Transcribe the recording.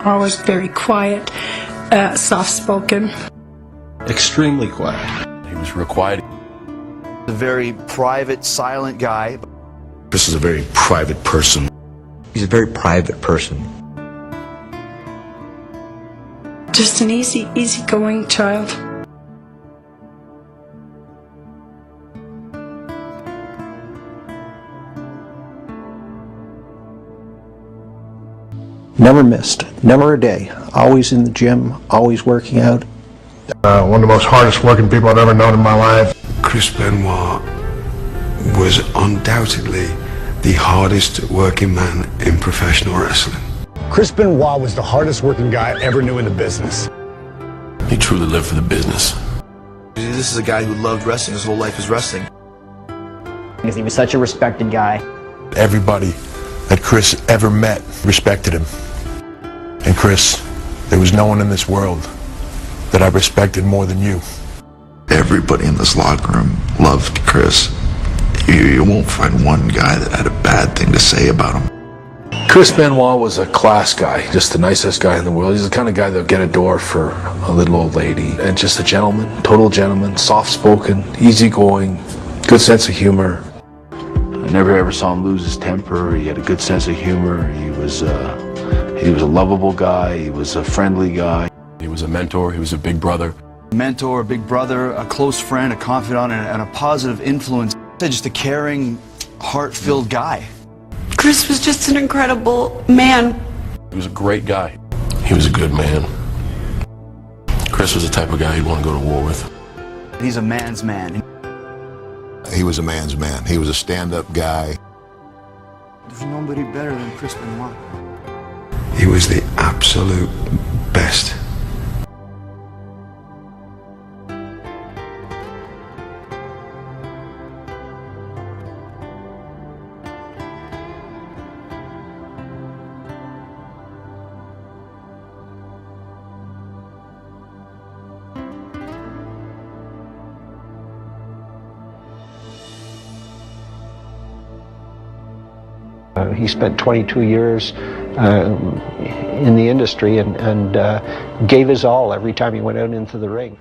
always very quiet, soft-spoken. Extremely quiet. He was real quiet. A very private, silent guy. Chris is a very private person. He's a very private person. Just an easygoing child. Never missed, never a day. Always in the gym, always working out. One of the most hardest working people I've ever known in my life. Chris Benoit was undoubtedly the hardest working man in professional wrestling. Chris Benoit was the hardest working guy I ever knew in the business. He truly lived for the business. This is a guy who loved wrestling. His whole life was wrestling. Because he was such a respected guy. Everybody that Chris ever met respected him. And Chris, there was no one in this world that I respected more than you. Everybody in this locker room loved Chris. You won't find one guy that had a bad thing to say about him. Chris Benoit was a class guy, just the nicest guy in the world. He's the kind of guy that would get a door for a little old lady. And just a gentleman, total gentleman, soft-spoken, easygoing, good sense of humor. I never ever saw him lose his temper. He had a good sense of humor. He was a lovable guy. He was a friendly guy. He was a mentor. He was a big brother. Mentor, a big brother, a close friend, a confidant, and a positive influence. Just a caring, heart-filled guy. Chris was just an incredible man. He was a great guy. He was a good man. Chris was the type of guy you'd want to go to war with. He's a man's man. He was a man's man. He was a stand-up guy. There's nobody better than Chris Benoit. He was the absolute best. He spent 22 years in the industry and gave his all every time he went out into the ring.